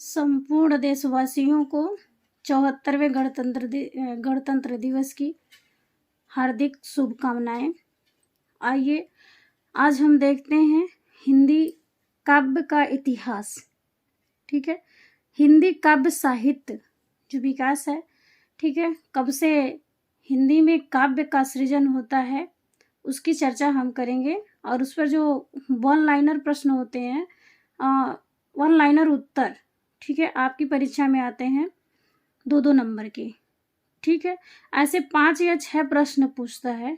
संपूर्ण देशवासियों को 74वें गणतंत्र दिवस की हार्दिक शुभकामनाएं। आइए आज हम देखते हैं हिंदी काव्य का इतिहास। ठीक है, हिंदी काव्य साहित्य जो विकास है, ठीक है, कब से हिंदी में काव्य का सृजन होता है उसकी चर्चा हम करेंगे। और उस पर जो वन लाइनर प्रश्न होते हैं, वन लाइनर उत्तर, ठीक है, आपकी परीक्षा में आते हैं 2-2 नंबर के। ठीक है, ऐसे 5 या 6 प्रश्न पूछता है।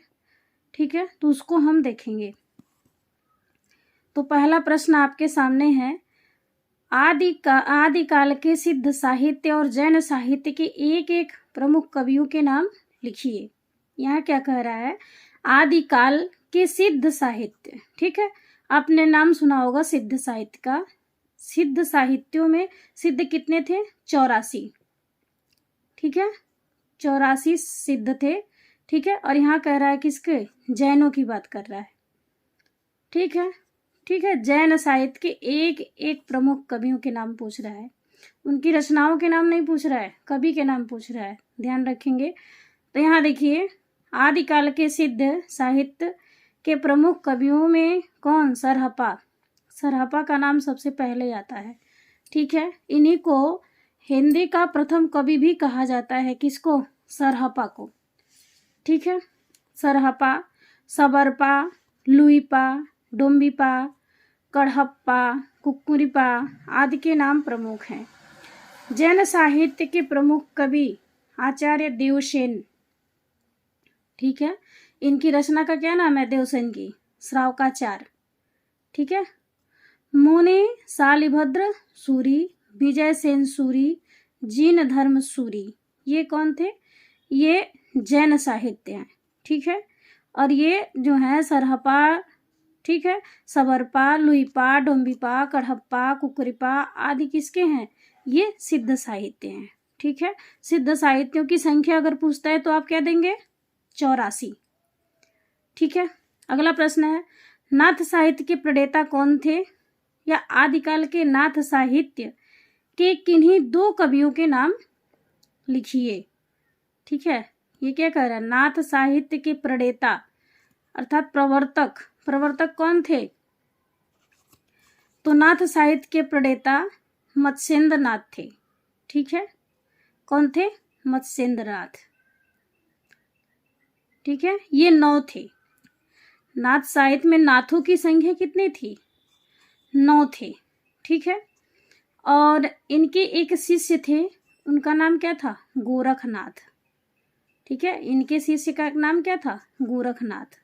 ठीक है, तो उसको हम देखेंगे। तो पहला प्रश्न आपके सामने है, आदिकाल के सिद्ध साहित्य और जैन साहित्य के एक एक प्रमुख कवियों के नाम लिखिए। यहाँ क्या कह रहा है, आदिकाल के सिद्ध साहित्य। ठीक है, आपने नाम सुना होगा सिद्ध साहित्य का। सिद्ध साहित्यों में सिद्ध कितने थे? 84। ठीक है, 84 सिद्ध थे। ठीक है, और यहाँ कह रहा है किसके? जैनों की बात कर रहा है। ठीक है, ठीक है, जैन साहित्य के एक एक प्रमुख कवियों के नाम पूछ रहा है, उनकी रचनाओं के नाम नहीं पूछ रहा है, कवि के नाम पूछ रहा है, ध्यान रखेंगे। तो यहाँ देखिए, आदिकाल के सिद्ध साहित्य के प्रमुख कवियों में कौन? सरहपा। सरहपा का नाम सबसे पहले आता है। ठीक है, इन्हीं को हिंदी का प्रथम कवि भी कहा जाता है। किसको? सरहपा को। ठीक है, सरहपा, सबरपा, लुईपा, डोम्बिपा, कड़हप्पा, कुक्कुरिपा आदि के नाम प्रमुख हैं। जैन साहित्य के प्रमुख कवि आचार्य देवसेन। ठीक है, इनकी रचना का क्या नाम है? देवसेन की श्रावकाचार। ठीक है, मोने शालिभद्र सूरी, विजय सेन सूरी, जीन धर्म सूरी, ये कौन थे? ये जैन साहित्य हैं। ठीक है, और ये जो है सरहपा, ठीक है, सबरपा, लुईपा, डोम्बिपा, कड़हप्पा, कुक्कुरिपा आदि किसके हैं? ये सिद्ध साहित्य हैं। ठीक है, सिद्ध साहित्यों की संख्या अगर पूछता है तो आप क्या देंगे? 84। ठीक है, अगला प्रश्न है, नाथ साहित्य के प्रणेता कौन थे? या आदिकाल के नाथ साहित्य के किन्हीं 2 कवियों के नाम लिखिए। ठीक है, ये क्या कह रहा है? नाथ साहित्य के प्रणेता अर्थात प्रवर्तक। प्रवर्तक कौन थे? तो नाथ साहित्य के प्रणेता मत्स्येंद्र नाथ थे। ठीक है, कौन थे? मत्स्येंद्र नाथ। ठीक है, ये 9 थे। नाथ साहित्य में नाथों की संख्या कितनी थी? 9 थे। ठीक है, और इनके एक शिष्य थे, उनका नाम क्या था? गोरखनाथ। ठीक है, इनके शिष्य का नाम क्या था? गोरखनाथ।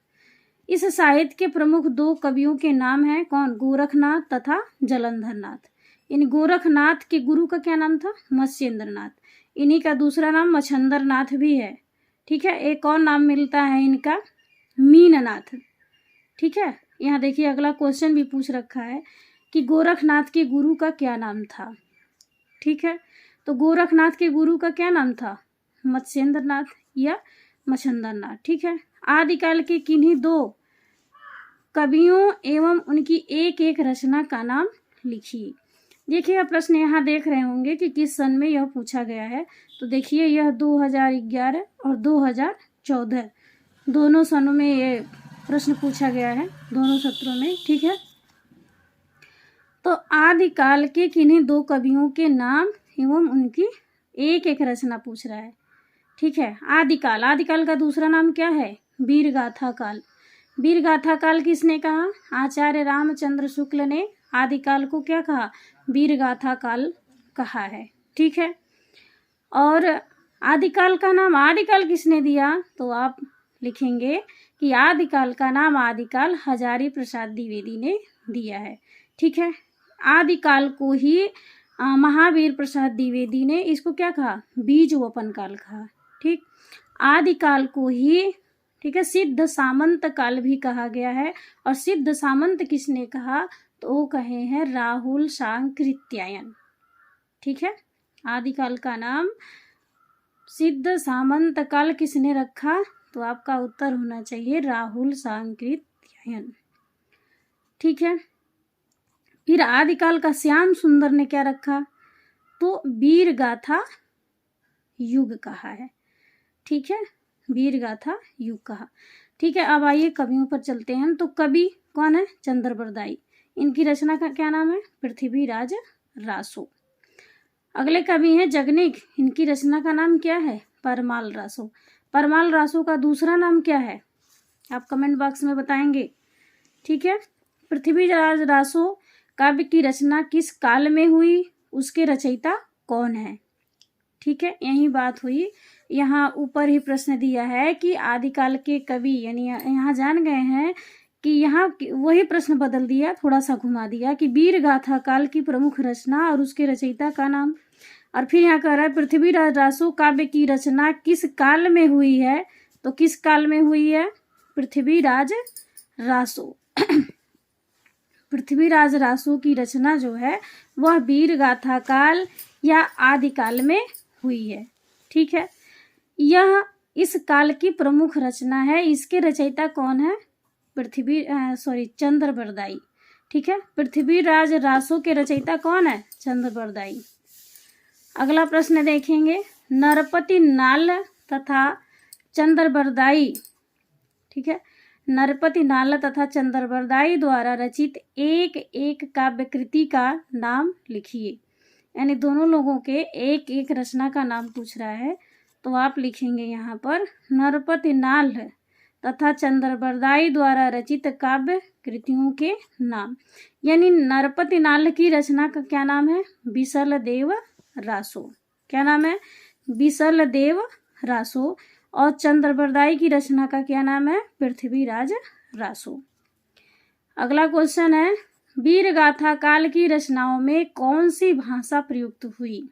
इस साहित्य के प्रमुख 2 कवियों के नाम हैं कौन? गोरखनाथ तथा जलंधर नाथ। इन गोरखनाथ के गुरु का क्या नाम था? मत्स्येंद्र नाथ। इन्हीं का दूसरा नाम मच्छंदर नाथ भी है। ठीक है, एक और नाम मिलता है इनका, मीननाथ। ठीक है, यहाँ देखिए अगला क्वेश्चन भी पूछ रखा है कि गोरखनाथ के गुरु का क्या नाम था। ठीक है, तो गोरखनाथ के गुरु का क्या नाम था? मत्स्येंद्र नाथ या मच्छंदर नाथ। ठीक है, आदिकाल के किन्हीं 2 कवियों एवं उनकी एक एक रचना का नाम लिखिए। देखिए, आप प्रश्न यहाँ देख रहे होंगे कि किस सन में यह पूछा गया है। तो देखिए, यह 2011 और 2014 दोनों सनों में ये प्रश्न पूछा गया है, दोनों सत्रों में। ठीक है, तो आदिकाल के किन्हीं 2 कवियों के नाम एवं उनकी एक एक रचना पूछ रहा है। ठीक है, आदिकाल, आदिकाल का दूसरा नाम क्या है? वीरगाथा काल। वीरगाथा काल किसने कहा? आचार्य रामचंद्र शुक्ल ने आदिकाल को क्या कहा? वीरगाथा काल कहा है। ठीक है, और आदिकाल का नाम आदिकाल किसने दिया? तो आप लिखेंगे कि आदिकाल का नाम आदिकाल हजारी प्रसाद द्विवेदी ने दिया है। ठीक है, आदिकाल को ही महावीर प्रसाद द्विवेदी ने इसको क्या कहा? बीज वपन काल कहा। ठीक, आदिकाल को ही, ठीक है, सिद्ध सामंत काल भी कहा गया है। और सिद्ध सामंत किसने कहा? तो वो कहे हैं राहुल सांकृत्यायन। ठीक है, आदिकाल का नाम सिद्ध सामंत काल किसने रखा? तो आपका उत्तर होना चाहिए राहुल सांकृत्यायन। ठीक है, फिर आदिकाल का श्याम सुंदर ने क्या रखा? तो वीर गाथा युग कहा है। ठीक है, वीर गाथा युग कहा। ठीक है, अब आइए कवियों पर चलते हैं। तो कवि कौन है? चंद्रबरदाई। इनकी रचना का क्या नाम है? पृथ्वीराज रासो। अगले कवि हैं जगनिक। इनकी रचना का नाम क्या है? परमाल रासो। परमाल रासो का दूसरा नाम क्या है? आप कमेंट बॉक्स में बताएंगे। ठीक है, पृथ्वीराज रासो काव्य की रचना किस काल में हुई? उसके रचयिता कौन है? ठीक है, यही बात हुई। यहाँ ऊपर ही प्रश्न दिया है कि आदिकाल के कवि, यानी यहाँ जान गए हैं कि यहाँ वही प्रश्न बदल दिया, थोड़ा सा घुमा दिया कि वीर गाथा काल की प्रमुख रचना और उसके रचयिता का नाम। और फिर यहाँ कह रहा है पृथ्वीराज रासो काव्य की रचना किस काल में हुई है? तो किस काल में हुई है? पृथ्वीराज रासो। पृथ्वीराज रासो की रचना जो है वह वीर गाथा काल या आदिकाल में हुई है। ठीक है, यह इस काल की प्रमुख रचना है। इसके रचयिता कौन है? चंद्रबरदाई। ठीक है, पृथ्वीराज रासो के रचयिता कौन है? चंद्रबरदाई। अगला प्रश्न देखेंगे, नरपति नाल तथा चंद्रबरदाई। ठीक है, नरपति नाल तथा चंद्रबरदाई द्वारा रचित एक एक काव्य कृति का नाम लिखिए। यानी दोनों लोगों के एक एक रचना का नाम पूछ रहा है। तो आप लिखेंगे यहाँ पर नरपति नाल तथा चंद्रबरदाई द्वारा रचित काव्य कृतियों के नाम। यानी नरपति नाल की रचना का क्या नाम है? बिसल देव रासो। क्या नाम है? बिसल देव रासो। और चंद्रबरदाई की रचना का क्या नाम है? पृथ्वीराज रासो। अगला क्वेश्चन है, वीर गाथा काल की रचनाओं में कौन सी भाषा प्रयुक्त हुई?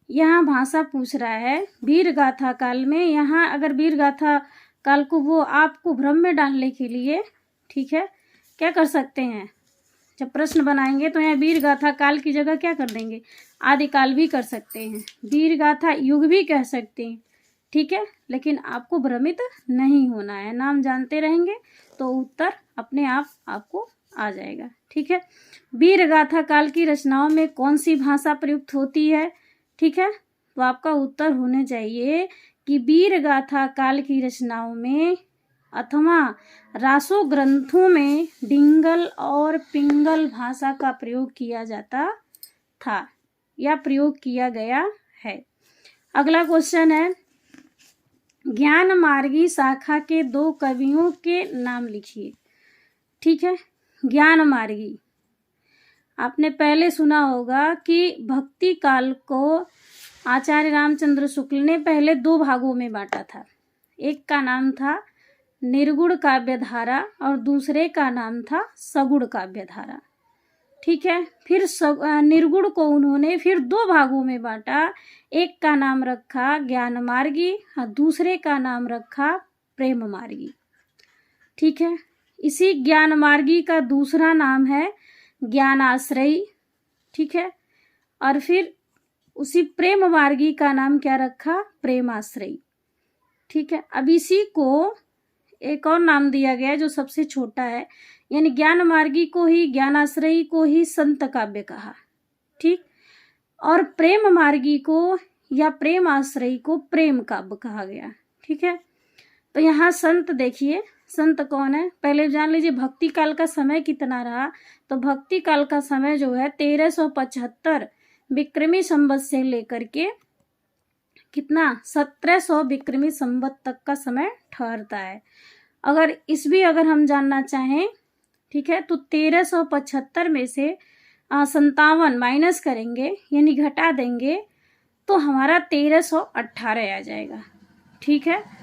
यहाँ भाषा पूछ रहा है वीर गाथा काल में। यहाँ अगर वीर गाथा काल को वो आपको भ्रम में डालने के लिए, ठीक है, क्या कर सकते हैं? जब प्रश्न बनाएंगे तो यहाँ वीर गाथा काल की जगह क्या कर देंगे? आदिकाल भी कर सकते हैं, वीर गाथा युग भी कह सकते हैं। ठीक है, लेकिन आपको भ्रमित नहीं होना है। नाम जानते रहेंगे तो उत्तर अपने आप आपको आ जाएगा। ठीक है, वीर गाथा काल की रचनाओं में कौन सी भाषा प्रयुक्त होती है? ठीक है, तो आपका उत्तर होने चाहिए कि वीर गाथा काल की रचनाओं में अथवा रासो ग्रंथों में डिंगल और पिंगल भाषा का प्रयोग किया जाता था या प्रयोग किया गया है। अगला क्वेश्चन है, ज्ञान मार्गी शाखा के दो कवियों के नाम लिखिए। ठीक है, ज्ञान मार्गी आपने पहले सुना होगा कि भक्ति काल को आचार्य रामचंद्र शुक्ल ने पहले दो भागों में बांटा था। एक का नाम था निर्गुण काव्यधारा और दूसरे का नाम था सगुण काव्यधारा। ठीक है, फिर निर्गुण को उन्होंने फिर दो भागों में बांटा। एक का नाम रखा ज्ञान मार्गी और दूसरे का नाम रखा प्रेम मार्गी। ठीक है, इसी ज्ञान मार्गी का दूसरा नाम है ज्ञानाश्रयी। ठीक है, और फिर उसी प्रेम मार्गी का नाम क्या रखा? प्रेमाश्रयी। ठीक है, अब इसी को एक और नाम दिया गया जो सबसे छोटा है, यानी ज्ञान मार्गी को ही, ज्ञानाश्रयी को ही संत काव्य कहा। ठीक, और प्रेम मार्गी को या प्रेम आश्रयी को प्रेम काव्य कहा गया। ठीक है, तो यहाँ संत देखिए, संत कौन है पहले जान लीजिए। भक्ति काल का समय कितना रहा? तो भक्ति काल का समय जो है 1375 विक्रमी संवत से लेकर के कितना 1700 विक्रमी संवत तक का समय ठहरता है। अगर हम जानना चाहें, ठीक है, तो 1375 में से 57 माइनस करेंगे यानी घटा देंगे तो हमारा 1318 आ जाएगा। ठीक है,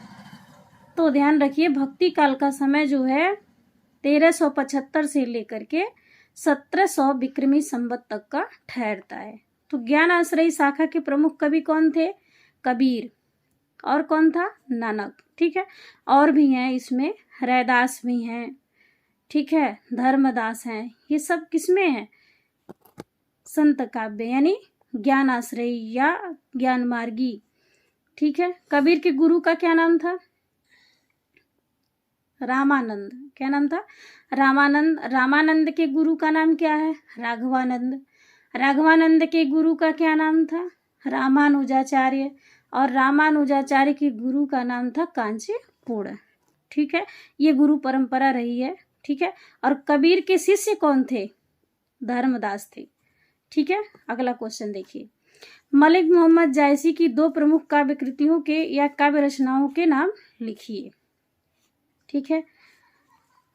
तो ध्यान रखिए भक्ति काल का समय जो है 1375 से लेकर के 1700 विक्रमी संवत तक का ठहरता है। तो ज्ञान आश्रयी शाखा के प्रमुख कवि कौन थे? कबीर। और कौन था? नानक। ठीक है, और भी हैं इसमें, रैदास भी हैं, ठीक है, धर्मदास हैं। ये सब किसमें है? संत काव्य यानी ज्ञान आश्रयी या ज्ञान मार्गी। ठीक है, कबीर के गुरु का क्या नाम था? रामानंद। क्या नाम था? रामानंद। रामानंद के गुरु का नाम क्या है? राघवानंद। राघवानंद के गुरु का क्या नाम था? रामानुजाचार्य। और रामानुजाचार्य के गुरु का नाम था कांचीपुर। ठीक है, ये गुरु परंपरा रही है। ठीक है, और कबीर के शिष्य कौन थे? धर्मदास थे। ठीक है, अगला क्वेश्चन देखिए। मलिक मोहम्मद जायसी की दो प्रमुख काव्य कृतियों के या काव्य रचनाओं के नाम लिखिए। ठीक है,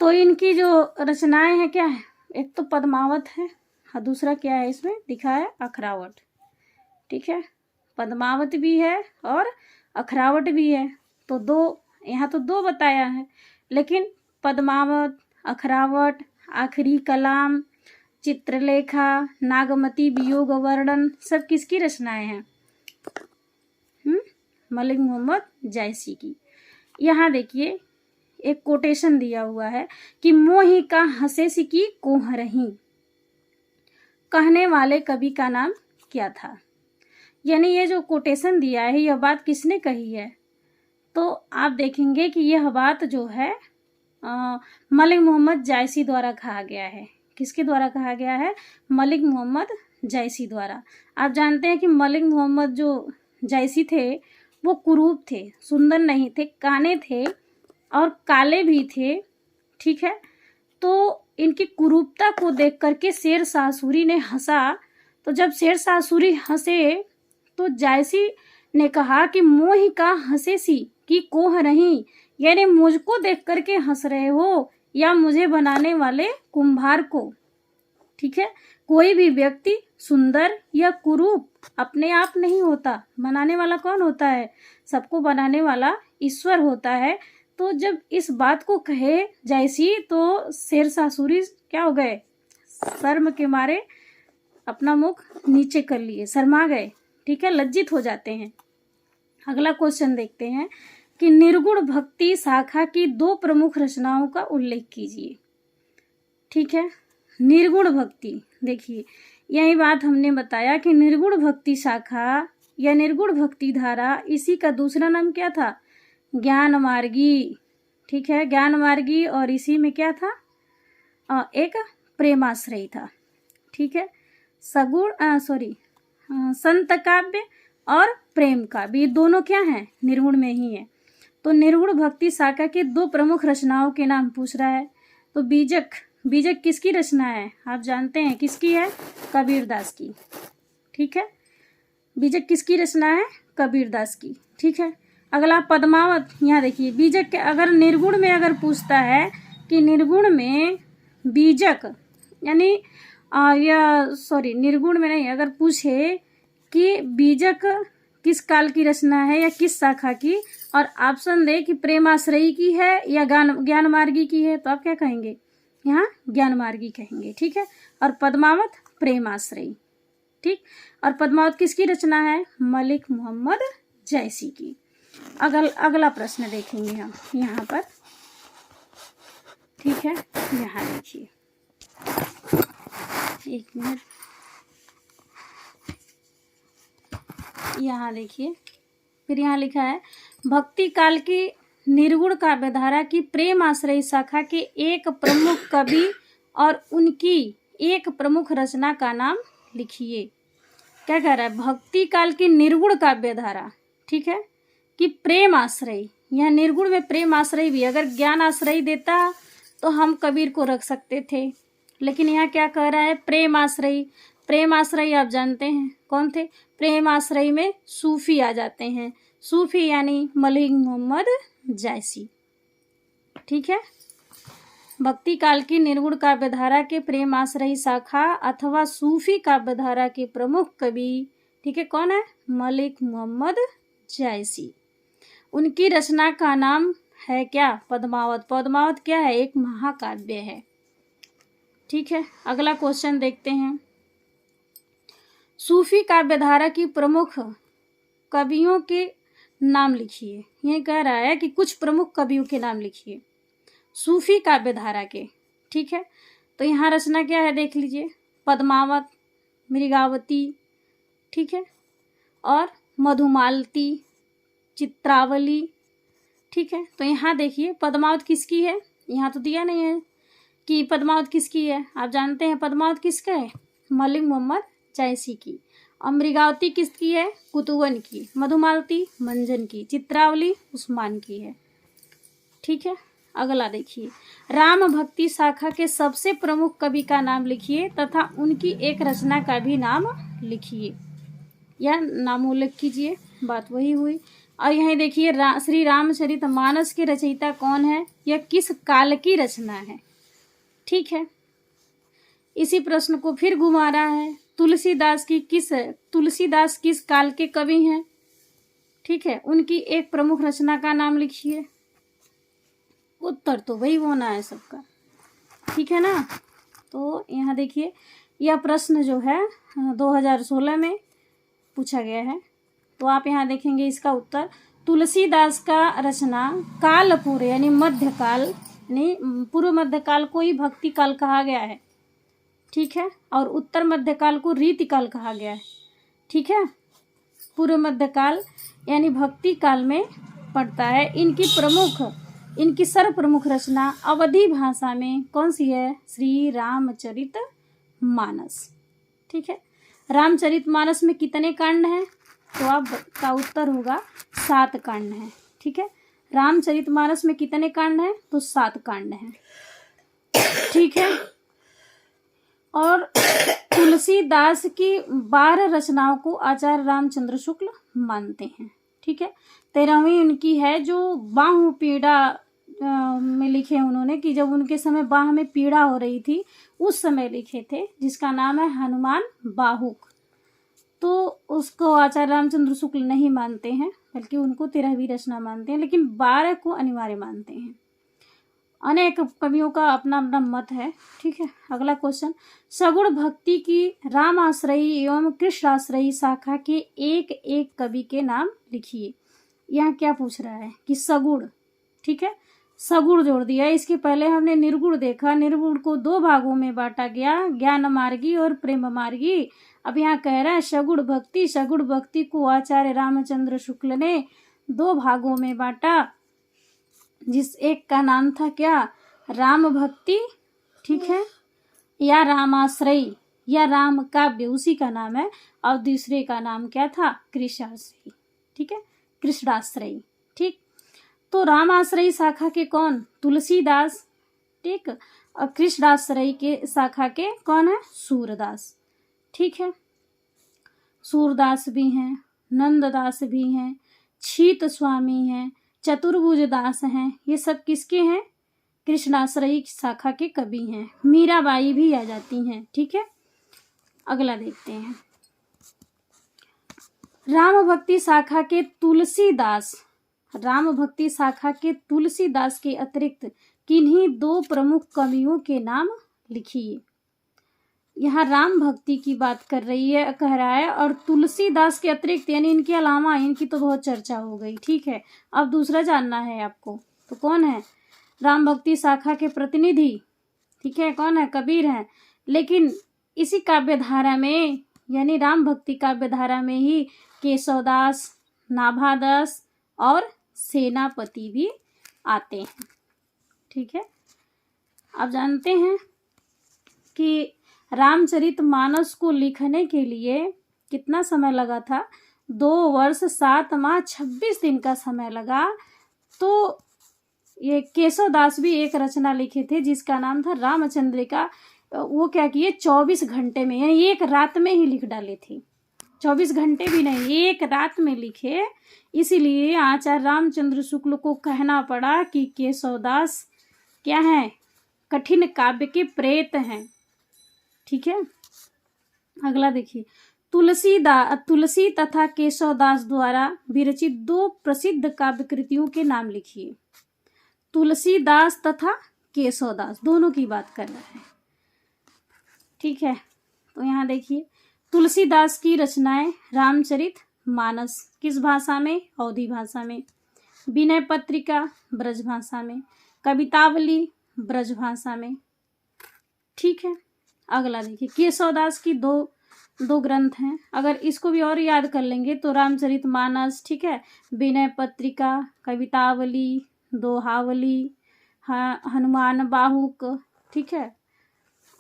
तो इनकी जो रचनाएं हैं क्या है? एक तो पद्मावत है और दूसरा क्या है इसमें दिखा है? अखरावट। ठीक है, पद्मावत भी है और अखरावट भी है। तो दो, यहाँ तो दो बताया है, लेकिन पद्मावत, अखरावट, आखिरी कलाम, चित्रलेखा, नागमती वियोग वर्णन सब किसकी रचनाएं हैं? मलिक मोहम्मद जायसी की। यहाँ देखिए एक कोटेशन दिया हुआ है कि मोही का हंसे सिकी कोहरही, कहने वाले कवि का नाम क्या था? यानी ये जो कोटेशन दिया है यह बात किसने कही है? तो आप देखेंगे कि यह बात जो है मलिक मोहम्मद जायसी द्वारा कहा गया है। किसके द्वारा कहा गया है? मलिक मोहम्मद जायसी द्वारा। आप जानते हैं कि मलिक मोहम्मद जो जायसी थे वो कुरूप थे, सुंदर नहीं थे, काने थे और काले भी थे। ठीक है, तो इनकी कुरूपता को देख करके शेर शाह सूरी ने हंसा। तो जब शेर शाह सूरी हंसे तो जायसी ने कहा कि मोही का हंसे सी कि कोह नहीं, यानी मुझको देख करके हंस रहे हो या मुझे बनाने वाले कुम्हार को। ठीक है, कोई भी व्यक्ति सुंदर या कुरूप अपने आप नहीं होता, बनाने वाला कौन होता है? सबको बनाने वाला ईश्वर होता है। तो जब इस बात को कहे जायसी तो शेर शाह सूरी क्या हो गए? शर्म के मारे अपना मुख नीचे कर लिए, शर्मा गए। ठीक है, लज्जित हो जाते हैं। अगला क्वेश्चन देखते हैं कि निर्गुण भक्ति शाखा की दो प्रमुख रचनाओं का उल्लेख कीजिए। ठीक है, निर्गुण भक्ति, देखिए यही बात हमने बताया कि निर्गुण भक्ति शाखा या निर्गुण भक्ति धारा, इसी का दूसरा नाम क्या था? ज्ञान मार्गी। ठीक है, ज्ञान मार्गी, और इसी में क्या था? एक प्रेमाश्रय था। ठीक है, संत काव्य और प्रेम काव्य, ये दोनों क्या हैं? निर्गुण में ही है। तो निर्गुण भक्ति शाखा के दो प्रमुख रचनाओं के नाम पूछ रहा है। तो बीजक, बीजक किसकी रचना है? आप जानते हैं किसकी है? कबीरदास की। ठीक है, बीजक किसकी रचना है? कबीरदास की। ठीक है, अगला पद्मावत। यहाँ देखिए बीजक के अगर निर्गुण में अगर पूछता है कि निर्गुण में बीजक यानी निर्गुण में नहीं, अगर पूछे कि बीजक किस काल की रचना है या किस शाखा की, और ऑप्शन दे कि प्रेमाश्रयी की है या ज्ञान मार्गी की है, तो आप क्या कहेंगे? यहाँ ज्ञान मार्गी कहेंगे। ठीक है, और पद्मावत प्रेमाश्रयी। ठीक, और पद्मावत किसकी रचना है? मलिक मोहम्मद जायसी की। अगला प्रश्न देखेंगे हम यहाँ पर। ठीक है, यहाँ देखिए, एक मिनट, यहाँ देखिए, फिर यहाँ लिखा है भक्ति काल की निर्गुण काव्यधारा की प्रेम आश्रय शाखा के एक प्रमुख कवि और उनकी एक प्रमुख रचना का नाम लिखिए। क्या कह रहा है? भक्ति काल की निर्गुण काव्यधारा, ठीक है, कि प्रेम आश्रय, यह निर्गुण में प्रेम आश्रय भी, अगर ज्ञान आश्रय देता तो हम कबीर को रख सकते थे, लेकिन यहाँ क्या कह रहा है? प्रेम आश्रय। प्रेम आश्रय आप जानते हैं कौन थे? प्रेम आश्रय में सूफी आ जाते हैं, सूफी यानी मलिक मोहम्मद जायसी। ठीक है, भक्ति काल की निर्गुण काव्यधारा के प्रेम आश्रय शाखा अथवा सूफी काव्यधारा के प्रमुख कवि, ठीक है, कौन है? मलिक मोहम्मद जायसी। उनकी रचना का नाम है क्या? पद्मावत। पद्मावत क्या है? एक महाकाव्य है। ठीक है, अगला क्वेश्चन देखते हैं। सूफी काव्यधारा की प्रमुख कवियों के नाम लिखिए। ये कह रहा है कि कुछ प्रमुख कवियों के नाम लिखिए सूफी काव्यधारा के। ठीक है, तो यहाँ रचना क्या है देख लीजिए, पद्मावत, मृगावती, ठीक है, और मधुमालती, चित्रावली। ठीक है, तो यहाँ देखिए पद्मावत किसकी है? यहाँ तो दिया नहीं है कि पद्मावत किसकी है। आप जानते हैं पद्मावत किसका है? मलिक मोहम्मद जायसी की। और मृगावती किसकी है? कुतुवन की। मधुमालती मंजन की। चित्रावली उस्मान की है। ठीक है, अगला देखिए, राम भक्ति शाखा के सबसे प्रमुख कवि का नाम लिखिए तथा उनकी एक रचना का भी नाम लिखिए, या नाम उल्लेख कीजिए। बात वही हुई। और यहीं देखिए, श्री रामचरित मानस के रचयिता कौन है? यह किस काल की रचना है? ठीक है, इसी प्रश्न को फिर घुमा रहा है। तुलसीदास किस काल के कवि हैं? ठीक है, उनकी एक प्रमुख रचना का नाम लिखिए। उत्तर तो वही होना है सबका, ठीक है ना। तो यहाँ देखिए, यह प्रश्न जो है 2016 में पूछा गया है। तो आप यहाँ देखेंगे इसका उत्तर, तुलसीदास का रचना काल पूर्व यानी मध्यकाल, यानी पूर्व मध्यकाल को ही भक्ति काल कहा गया है। ठीक है, और उत्तर मध्यकाल को रीतिकाल कहा गया है। ठीक है, पूर्व मध्यकाल यानी भक्ति काल में पड़ता है। इनकी सर्वप्रमुख रचना अवधी भाषा में कौन सी है? श्री रामचरित मानस। ठीक है, रामचरित मानस में कितने कांड हैं? तो आपका उत्तर होगा 7 कांड हैं। ठीक है, रामचरित मानस में कितने कांड हैं? तो 7 कांड हैं। ठीक है, और तुलसीदास की 12 रचनाओं को आचार्य रामचंद्र शुक्ल मानते हैं। ठीक है, 13वीं उनकी है जो बाहु पीड़ा में लिखे उन्होंने, कि जब उनके समय बाह में पीड़ा हो रही थी उस समय लिखे थे, जिसका नाम है हनुमान बाहुक। तो उसको आचार्य रामचंद्र शुक्ल नहीं मानते हैं, बल्कि उनको 13वीं रचना मानते हैं, लेकिन 12 को अनिवार्य मानते हैं। अनेक कवियों का अपना अपना मत है। ठीक है, अगला क्वेश्चन, सगुण भक्ति की रामाश्रयी एवं कृष्णाश्रयी शाखा के एक एक कवि के नाम लिखिए। यहाँ क्या पूछ रहा है कि सगुण, ठीक है, सगुण जोड़ दिया। इसके पहले हमने निर्गुण देखा, निर्गुण को 2 भागों में बांटा गया, ज्ञान मार्गी और प्रेम मार्गी। अब यहाँ कह रहा है सगुण भक्ति। सगुण भक्ति को आचार्य रामचंद्र शुक्ल ने 2 भागों में बांटा, जिस एक का नाम था क्या? राम भक्ति, ठीक है, या रामाश्रयी या राम काव्य, उसी का नाम है। और दूसरे का नाम क्या था? कृष्णाश्रयी। ठीक है, कृष्णाश्रयी। ठीक, तो रामाश्रयी शाखा के कौन? तुलसीदास। ठीक, और कृष्णाश्रयी के शाखा के कौन है? सूरदास। ठीक है, सूरदास भी हैं, नंददास भी हैं, छीत स्वामी हैं, चतुर्भुज दास हैं। ये सब किसके हैं? कृष्णाश्रयी शाखा के कवि हैं। मीराबाई भी आ जाती हैं। ठीक है, अगला देखते हैं, राम भक्ति शाखा के तुलसीदास के अतिरिक्त किन्हीं 2 प्रमुख कवियों के नाम लिखिए। यहाँ राम भक्ति की बात कर रही है, कह रहा है, और तुलसीदास के अतिरिक्त यानी इनके अलावा, इनकी तो बहुत चर्चा हो गई। ठीक है, अब दूसरा जानना है आपको, तो कौन है? राम भक्ति शाखा के प्रतिनिधि, ठीक है, कौन है? कबीर हैं। लेकिन इसी काव्यधारा में, यानी राम भक्ति काव्यधारा में ही केशवदास, नाभादास और सेनापति भी आते हैं। ठीक है, अब जानते हैं कि रामचरित मानस को लिखने के लिए कितना समय लगा था? 2 वर्ष 7 माह 26 दिन का समय लगा। तो ये केशवदास भी एक रचना लिखे थे जिसका नाम था रामचंद्रिका। वो क्या किए? 24 घंटे में, यानी एक रात में ही लिख डाले थे। 24 घंटे भी नहीं, एक रात में लिखे। इसीलिए आचार्य रामचंद्र शुक्ल को कहना पड़ा कि केशवदास क्या है? कठिन काव्य के प्रेत हैं। ठीक है, अगला देखिए, तुलसी तथा केशवदास द्वारा विरचित 2 प्रसिद्ध काव्य कृतियों के नाम लिखिए। तुलसीदास तथा केशवदास दोनों की बात कर रहा है। ठीक है, तो यहाँ देखिए, तुलसीदास की रचनाएं रामचरित मानस किस भाषा में? अवधी भाषा में। विनय पत्रिका ब्रज भाषा में। कवितावली ब्रज भाषा में। ठीक है, अगला देखिए, केशवदास की दो ग्रंथ हैं। अगर इसको भी और याद कर लेंगे तो रामचरित मानस, ठीक है, विनय पत्रिका, कवितावली, दोहावली, हनुमान बाहुक, ठीक है,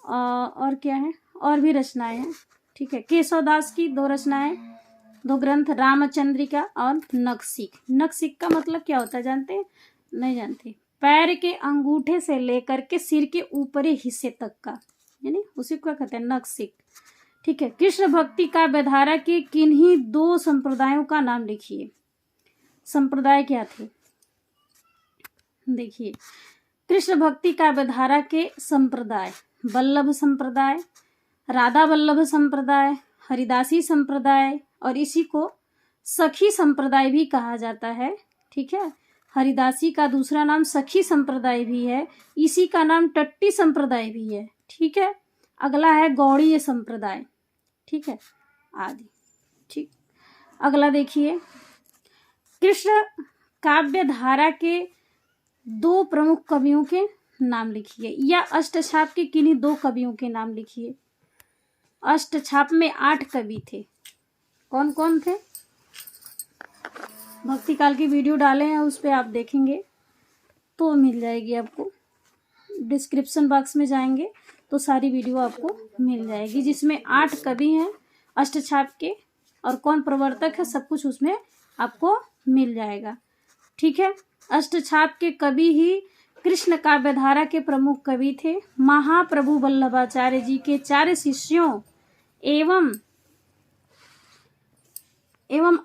और क्या है, और भी रचनाएं हैं। ठीक है। केशवदास की 2 रचनाएं, 2 ग्रंथ, रामचंद्रिका और नखशिख। नखशिख का मतलब क्या होता है जानते हैं? नहीं जानते। पैर के अंगूठे से लेकर के सिर के ऊपरी हिस्से तक का, यानी उसी को क्या कहते हैं? नखशिख। ठीक है। कृष्ण भक्ति काव्यधारा के किन्हीं 2 संप्रदायों का नाम लिखिए। संप्रदाय क्या थे? देखिए, कृष्ण भक्ति काव्यधारा के संप्रदाय, वल्लभ संप्रदाय, राधा वल्लभ संप्रदाय, हरिदासी संप्रदाय, और इसी को सखी संप्रदाय भी कहा जाता है। ठीक है। हरिदासी का दूसरा नाम सखी संप्रदाय भी है, इसी का नाम टट्टी संप्रदाय भी है। ठीक है। अगला है गौड़ीय संप्रदाय। ठीक है, आदि। ठीक। अगला देखिए, कृष्ण काव्य धारा के 2 प्रमुख कवियों के नाम लिखिए, या अष्टछाप के किन्हीं 2 कवियों के नाम लिखिए। अष्टछाप में 8 कवि थे। कौन कौन थे? भक्ति काल की वीडियो डाले हैं, उस पर आप देखेंगे तो मिल जाएगी आपको। डिस्क्रिप्शन बॉक्स में जाएंगे तो सारी वीडियो आपको मिल जाएगी, जिसमें 8 कवि हैं अष्टछाप के, और कौन प्रवर्तक है सब कुछ उसमें आपको मिल जाएगा। ठीक है। अष्टछाप के कवि ही कृष्ण काव्यधारा के प्रमुख कवि थे। महाप्रभु वल्लभाचार्य जी के 4 शिष्यों एवं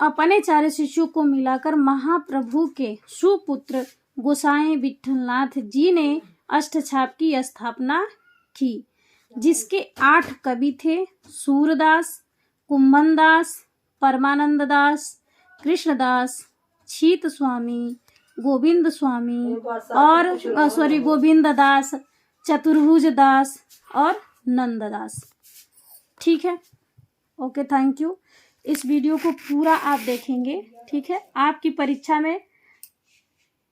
अपने 4 शिष्यों को मिलाकर महाप्रभु के सुपुत्र गोसाई विठलनाथ जी ने अष्टछाप की स्थापना की, जिसके 8 कवि थे। सूरदास, कुंभनदास, परमानंद दास, कृष्णदास, छीत स्वामी, गोविंद स्वामी और गोविंद दास, चतुर्भुज दास और नंददास। ठीक है। Okay, thank you. इस वीडियो को पूरा आप देखेंगे। ठीक है। आपकी परीक्षा में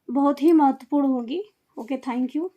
बहुत ही महत्वपूर्ण होगी। Okay, thank you.